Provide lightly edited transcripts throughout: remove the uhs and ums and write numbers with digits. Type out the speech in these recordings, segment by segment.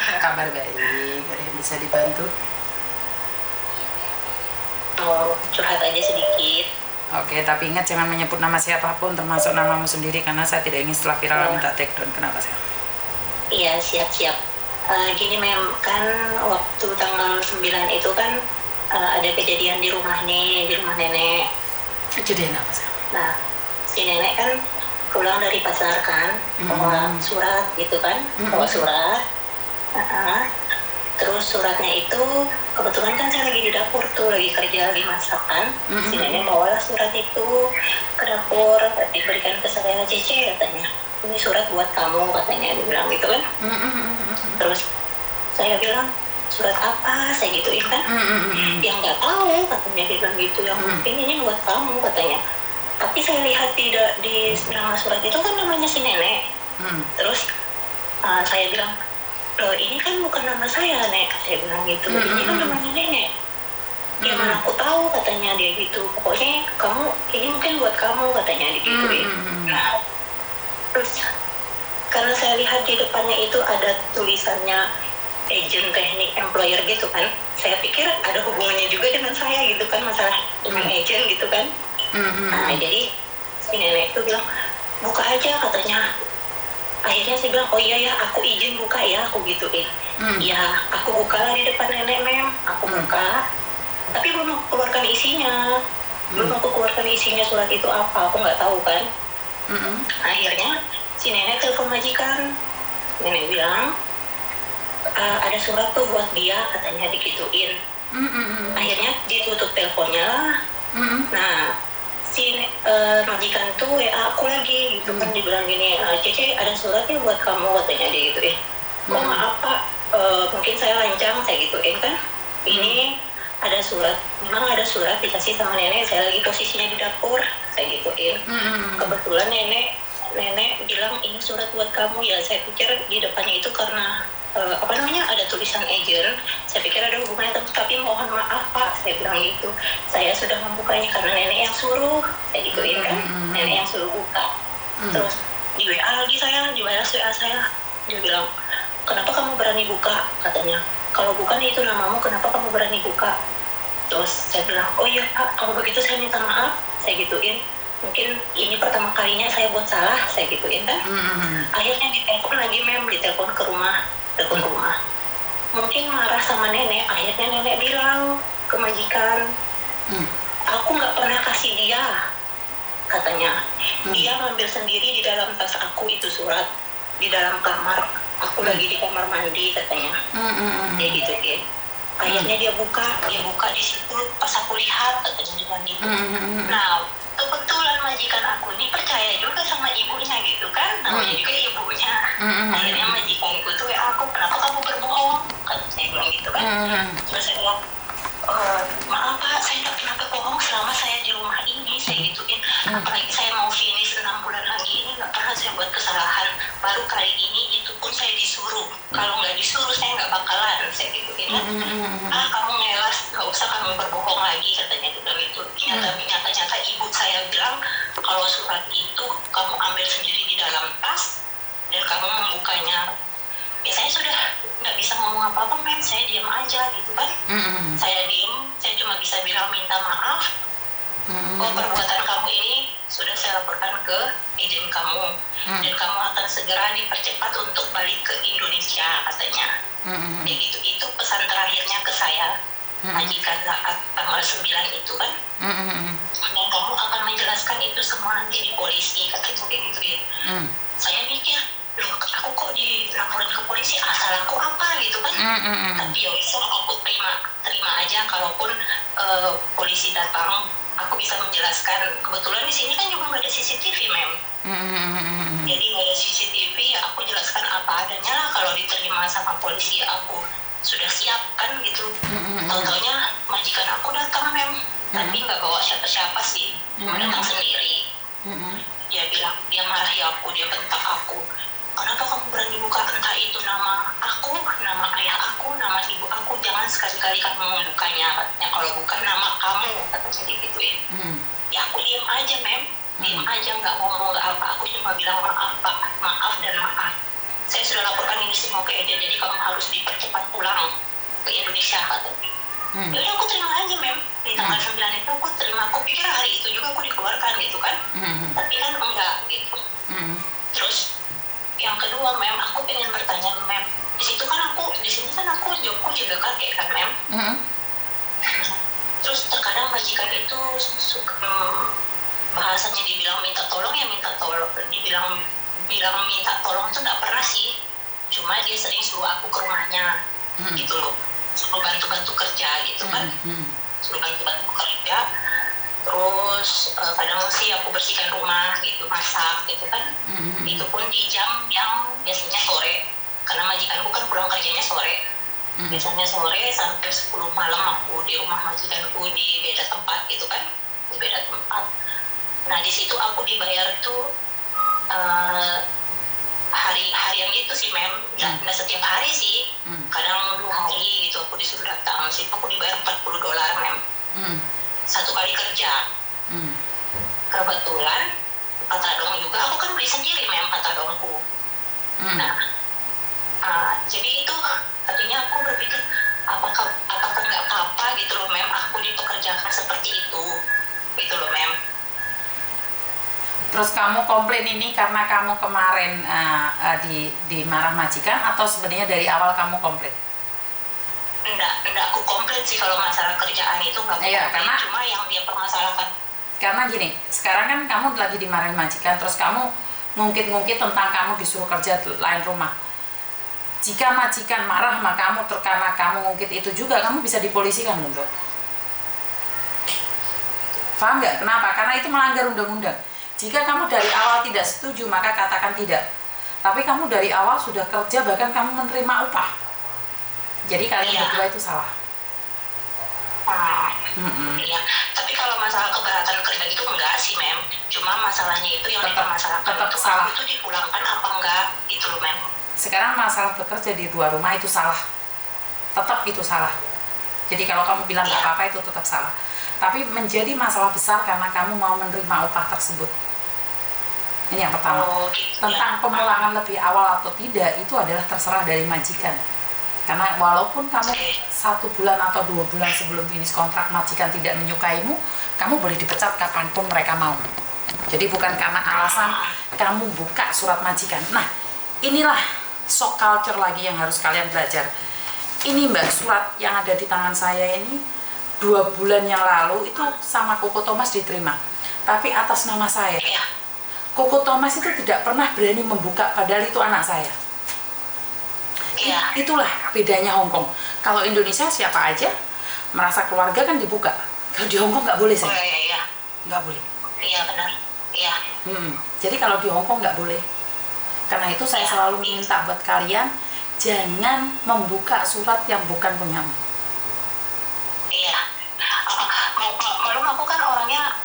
Kabar baik, ada yang bisa dibantu? Mau curhat aja sedikit. Oke, tapi ingat jangan menyebut nama siapapun, termasuk namamu sendiri, karena saya tidak ingin setelah viral minta take down. Kenapa sih? Iya, siap-siap. Gini Mem, kan waktu tanggal 9 itu kan ada kejadian di rumah nenek. Kejadian apa sih? Nah, si nenek kan pulang dari pasar kan, bawa surat gitu kan, bawa surat. Terus suratnya itu, kebetulan kan saya lagi di dapur tuh, lagi kerja, lagi masak kan. Si nenek bawalah surat itu ke dapur, diberikan ke saya, Cece katanya. Ini surat buat kamu katanya, dia bilang gitu kan. Terus saya bilang, surat apa? Saya gituin kan. Yang nggak tahu katanya, dia bilang gitu. Yang penting ini buat kamu katanya. Tapi saya lihat di nama surat itu kan namanya si nenek. Terus saya bilang, loh ini kan bukan nama saya Nek, saya bilang gitu. Ini kan namanya nenek. Ya mana aku tahu katanya dia gitu. Pokoknya kamu, ini mungkin buat kamu katanya dia gitu. Nah, terus karena saya lihat di depannya itu ada tulisannya agent teknik employer gitu kan. Saya pikir ada hubungannya juga dengan saya gitu kan, masalah dengan agent gitu kan. Nah, jadi si nenek itu bilang, buka aja katanya. Akhirnya saya bilang, oh iya ya, aku izin buka ya, aku gituin. Ya, aku buka lah di depan nenek Mem, aku buka. Tapi belum aku keluarkan isinya. Surat itu apa, aku nggak tahu kan. Akhirnya si nenek telepon majikan. Nenek bilang, ada surat tuh buat dia, katanya digituin. Akhirnya dia tutup teleponnya lah. Nah, si majikan tuh WA aku lagi gitu kan, dibilang gini, Cece ada suratnya buat kamu katanya dia gituin. Kok maaf Pak, mungkin saya lancang, saya gituin kan. Ini ada surat, memang ada surat dikasih sama nenek, saya lagi posisinya di dapur, saya gituin. Kebetulan nenek bilang ini surat buat kamu ya, saya pikir di depannya itu karena ada tulisan agent, saya pikir ada hubungannya, tapi mohon maaf Pak, saya bilang gitu, saya sudah membukanya karena nenek yang suruh, saya gituin kan, nenek yang suruh buka. Terus di WA lagi saya, di WA saya, dia bilang, kenapa kamu berani buka, katanya, kalau bukan itu namamu, kenapa kamu berani buka? Terus saya bilang, oh iya Pak, kalau begitu saya minta maaf, saya gituin, mungkin ini pertama kalinya saya buat salah, saya gituin kan. Akhirnya ditelepon lagi Mem, ditelepon ke rumah. Mungkin marah sama nenek, akhirnya nenek bilang ke majikan, aku nggak pernah kasih dia, katanya. Dia ngambil sendiri di dalam tas aku itu surat, di dalam kamar, aku lagi di kamar mandi, katanya. Dia gituin. Akhirnya dia buka di situ, pas aku lihat, katanya di mandi. Nah, kebetulan majikan aku ini percaya juga sama ibunya gitu kan, namanya juga ibunya. Akhirnya majikanku tuh aku, kenapa kamu berbohong, kan saya bilang gitu kan. Terus saya bilang, maaf Pak, saya nggak pernah berbohong selama saya di rumah ini, saya gituin. Apalagi saya mau finish 6 bulan lagi ini, nggak pernah saya buat kesalahan. Baru kali ini itu pun saya disuruh, kalau nggak disuruh saya nggak bakalan, saya gituin kan. Kamu ngelas, nggak usah kamu berbohong lagi, katanya gitu. Nyata ibu saya bilang kalau surat itu kamu ambil sendiri di dalam tas dan kamu membukanya. Ya saya sudah nggak bisa ngomong apa-apa Mem, saya diam aja gitu kan. Saya diam, saya cuma bisa bilang minta maaf. Perbuatan kamu ini sudah saya laporkan ke agent kamu, dan kamu akan segera dipercepat untuk balik ke Indonesia, katanya. Ya gitu, itu pesan terakhirnya ke saya, majikan saat tanggal 9 itu kan. Dan kamu akan menjelaskan itu semua nanti di polisi, katanya gitu. Saya mikir, loh aku kok dilaporin ke polisi, asal aku apa gitu kan. Tapi ya bisa aku terima aja, kalaupun polisi datang aku bisa menjelaskan. Kebetulan di sini kan juga nggak ada CCTV Mem. Jadi nggak ada CCTV, ya aku jelaskan apa adanya lah. Kalau diterima sama polisi aku sudah siap kan gitu. Tahu-taunya majikan aku datang Mem, tapi nggak bawa siapa-siapa sih, datang sendiri. Dia bilang, dia marahi aku, dia bentak aku, kenapa kamu berani buka, entah itu nama aku, nama ayah aku, nama ibu aku, jangan sekali-kali kamu membukanya, katanya. Kalau bukan nama kamu, katanya digituin. Ya aku diam aja Mem, diam aja, nggak ngomong, nggak apa, aku cuma bilang maaf Pak, maaf dan maaf. Saya sudah laporkan ini masih mau ke Eden, jadi kamu harus dipercepat pulang ke Indonesia katanya. Jadi aku terima aja mem, di tanggal 9 itu aku terima, aku pikir hari itu juga aku dikeluarkan gitu kan, tapi kan enggak gitu. Terus yang kedua mem, aku pengen bertanya mem, di sini kan aku jobku juga kakek kan mem. Terus terkadang majikan itu suka bahasanya dibilang minta tolong ya minta tolong, bilang minta tolong itu nggak pernah sih, cuma dia sering suruh aku ke rumahnya gitu loh, suruh bantu kerja gitu kan, suruh bantu kerja. Terus kadang sih aku bersihkan rumah gitu, masak gitu kan, itu pun di jam yang biasanya sore, karena majikanku kan pulang kerjanya sore. Biasanya sore sampai 10 malam aku di rumah majikanku di beda tempat gitu kan, di beda tempat. Nah di situ aku dibayar tuh hari-harian gitu sih mem, nggak setiap hari sih, kadang 2 hari gitu aku disuruh datang. Situ aku dibayar $40 mem, 1 kali kerja. Kebetulan patadong juga, aku kan beli sendiri mem patadongku. Nah jadi itu tadinya aku berpikir apakah nggak apa-apa gitu loh mem, aku dipekerjakan seperti itu gitu loh mem. Terus kamu komplain ini karena kamu kemarin dimarah majikan, atau sebenarnya dari awal kamu komplain? Enggak aku komplain sih kalau masalah kerjaan itu nggak komplain, karena cuma yang dia permasalahkan. Karena gini, sekarang kan kamu lagi dimarahin majikan, terus kamu ngungkit-ngungkit tentang kamu disuruh kerja lain rumah. Jika majikan marah sama kamu karena kamu ngungkit itu juga, kamu bisa dipolisikan loh, Mbak. Paham nggak? Kenapa? Karena itu melanggar undang-undang. Jika kamu dari awal tidak setuju, maka katakan tidak. Tapi kamu dari awal sudah kerja, bahkan kamu menerima upah. Jadi kalian berdua itu salah. Iya. Tapi kalau masalah keberatan kerja itu enggak sih mem. Cuma masalahnya itu yang dipermasalahkan tetap itu salah. Itu dipulangkan apa enggak itu loh mem. Sekarang masalah bekerja di 2 rumah itu salah. Tetap itu salah. Jadi kalau kamu bilang nggak apa-apa itu tetap salah. Tapi menjadi masalah besar karena kamu mau menerima upah tersebut. Ini yang pertama. Gitu, tentang pemulangan lebih awal atau tidak itu adalah terserah dari majikan. Karena walaupun kamu 1 bulan atau 2 bulan sebelum finish kontrak majikan tidak menyukaimu, kamu boleh dipecat kapanpun mereka mau. Jadi bukan karena alasan kamu buka surat majikan. Nah, inilah shock culture lagi yang harus kalian belajar. Ini Mbak, surat yang ada di tangan saya ini 2 bulan yang lalu itu sama Koko Thomas diterima, tapi atas nama saya. Koko Thomas itu tidak pernah berani membuka, padahal itu anak saya. Itulah bedanya Hong Kong. Kalau Indonesia siapa aja merasa keluarga kan dibuka. Kalau di Hong Kong nggak boleh sih. Nggak boleh. Iya benar. Iya. Jadi kalau di Hong Kong nggak boleh. Karena itu saya selalu minta buat kalian jangan membuka surat yang bukan punyamu. Iya. Malu aku kan orangnya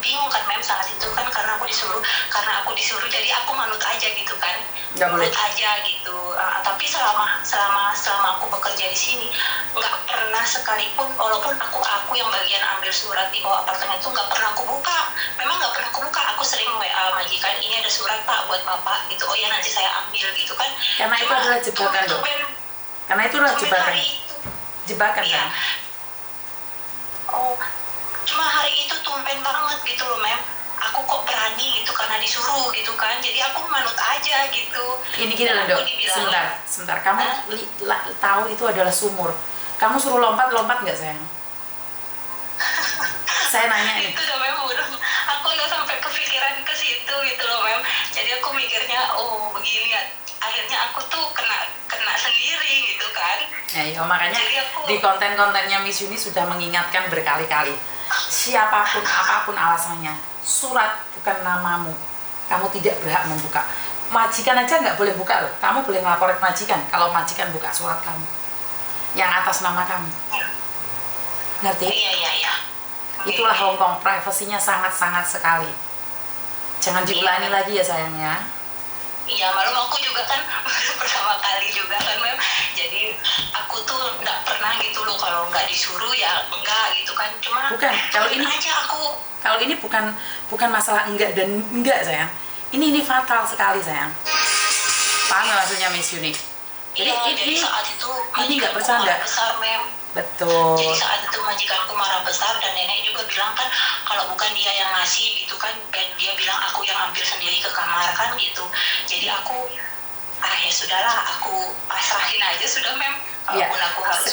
bingung kan mem saat itu kan, karena aku disuruh jadi aku manut aja gitu kan. Manut aja gitu. Tapi selama aku bekerja di sini nggak pernah sekalipun, walaupun aku yang bagian ambil surat di bawah apartemen itu nggak pernah aku buka. Memang nggak pernah aku buka. Aku sering WA majikan, ini ada surat Pak buat Bapak gitu. Oh ya nanti saya ambil gitu kan. Karena itu adalah jebakan loh. Karena itu adalah jebakan. Jebakan kan. Oh, cuma hari itu tumpen banget gitu loh mem, aku kok berani gitu karena disuruh gitu kan, jadi aku manut aja gitu. Ini gini loh Dok, sebentar, kamu tahu itu adalah sumur, kamu suruh lompat nggak sayang? Saya nanya nih. Itu udah mem, aku nggak sampai kepikiran ke situ gitu loh mem, jadi aku mikirnya oh begini ya, akhirnya aku tuh kena sendiri gitu kan. Ya makanya di konten-kontennya Miss Yuni sudah mengingatkan berkali-kali, siapapun apapun alasannya, surat bukan namamu, kamu tidak berhak membuka. Majikan aja nggak boleh buka loh, kamu boleh ngelaporin majikan kalau majikan buka surat kamu yang atas nama kamu. Ngerti? Iya. Itulah Hong Kong, privasinya sangat-sangat sekali. Jangan diulangi lagi ya sayangnya. Iya, malu aku juga kan pertama kali juga kan mem, jadi aku tuh nggak pernah gitu loh, kalau nggak disuruh ya enggak gitu kan, cuma bukan kalau ini aja kalau ini bukan masalah enggak dan enggak sayang, ini fatal sekali sayang. Paham nggak maksudnya Miss Yuni? Jadi Iya, jadi saat itu ini nggak majikanku bercanda. marah besar, Mem. Betul. Jadi saat itu majikanku marah besar dan nenek juga bilang kan kalau bukan dia yang ngasih gitu kan, dan dia bilang aku yang ambil sendiri ke kamar kan gitu. Jadi aku ya sudahlah, aku pasrahin aja sudah, Mem. Ya, Kalaupun aku harus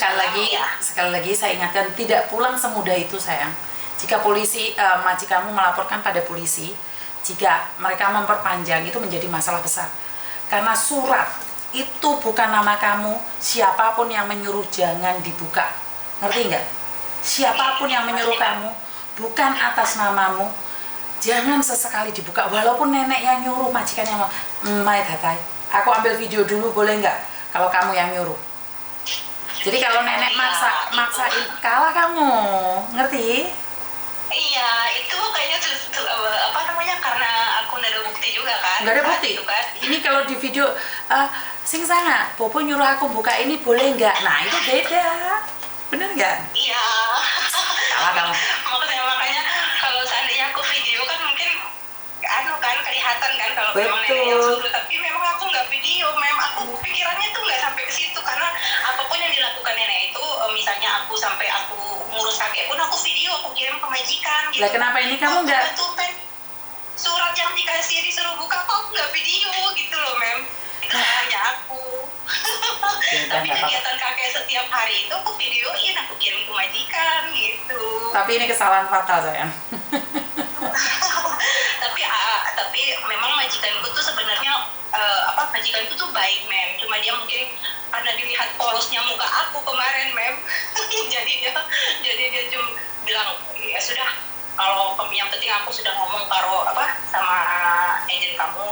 sekali lagi saya ingatkan, tidak pulang semudah itu sayang. Jika polisi majikanmu melaporkan pada polisi, jika mereka memperpanjang itu menjadi masalah besar. Karena surat itu bukan nama kamu, siapapun yang menyuruh jangan dibuka. Ngerti nggak? Siapapun yang menyuruh kamu, bukan atas namamu, jangan sesekali dibuka. Walaupun nenek yang nyuruh, majikan yang mau, Mai Datai, aku ambil video dulu boleh nggak? Kalau kamu yang nyuruh. Jadi kalau nenek maksain, kalah kamu, ngerti? Iya, itu kayaknya apa namanya, karena aku nggak ada bukti juga kan. Nggak ada bukti. Itu kan. Ini kalau di video, sing sana, Bobo nyuruh aku buka ini boleh nggak? Nah itu beda, bener nggak? Iya. Kalah kamu. Makanya kalau seandainya aku video kan mungkin kan kelihatan kan kalau memang nenek yang Betul. suruh, tapi memang aku nggak video, aku pikirannya tuh nggak sampai ke situ, karena apapun yang dilakukan nenek itu, misalnya aku sampai aku ngurus kakek pun aku video, aku kirim ke majikan gitu. Lah kenapa ini kamu nggak? Tumben surat yang dikasih disuruh buka kok aku nggak video gitu loh, Mem. Itu salahnya aku. Ya, Tapi kegiatan kakek setiap hari itu aku videoin, aku kirim ke majikan gitu. Tapi ini kesalahan fatal sayang. tapi memang majikanku tuh sebenarnya majikanku tuh baik, Mem. Cuma dia mungkin karena dilihat polosnya muka aku kemarin, Mem. jadi dia cuma bilang ya sudah, kalau yang penting aku sudah ngomong sama agent kamu,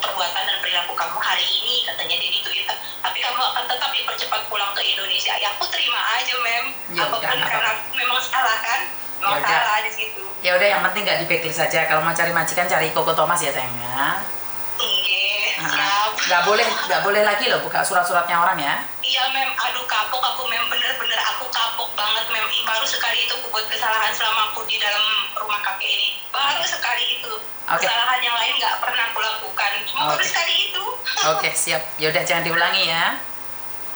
perbuatan dan perilaku kamu hari ini, katanya dia gituin, tapi kamu akan tetap dipercepat pulang ke Indonesia. Ya aku terima aja, Mem. Ya, apapun, karena aku memang salah kan, memang salah di situ. Ya udah, yang penting nggak di backlist saja. Kalau mau cari majikan cari Koko Thomas ya sayangnya. Oke, siap. Nggak boleh lagi loh buka surat-suratnya orang ya. Iya, Mem. Aduh, kapok aku, Mem. Bener-bener aku kapok banget, Mem. Baru sekali itu aku buat kesalahan selama aku di dalam rumah kakek ini. Baru sekali itu. Okay. Kesalahan yang lain nggak pernah aku lakukan. Cuma baru sekali itu. Oke, siap. Yaudah, jangan diulangi ya.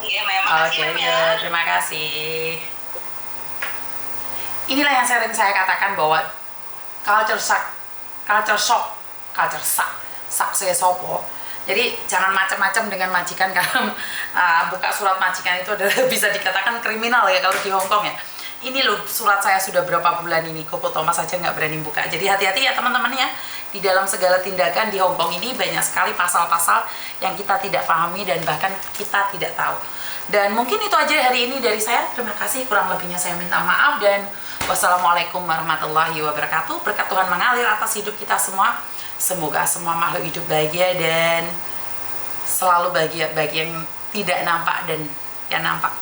Iya, Mem. Makasih, Mem, ya. Terima kasih. Inilah yang sering saya katakan bahwa culture shock, saya sopo. Jadi jangan macam-macam dengan majikan, karena buka surat majikan itu adalah bisa dikatakan kriminal ya kalau di Hong Kong ya. Ini loh surat saya sudah berapa bulan ini, Koko Thomas saja nggak berani buka. Jadi hati-hati ya teman-teman ya. Di dalam segala tindakan di Hong Kong ini banyak sekali pasal-pasal yang kita tidak pahami dan bahkan kita tidak tahu. Dan mungkin itu aja hari ini dari saya. Terima kasih, kurang lebihnya saya minta maaf, dan wassalamualaikum warahmatullahi wabarakatuh. Berkat Tuhan mengalir atas hidup kita semua. Semoga semua makhluk hidup bahagia dan selalu bahagia, bagi yang tidak nampak dan yang nampak.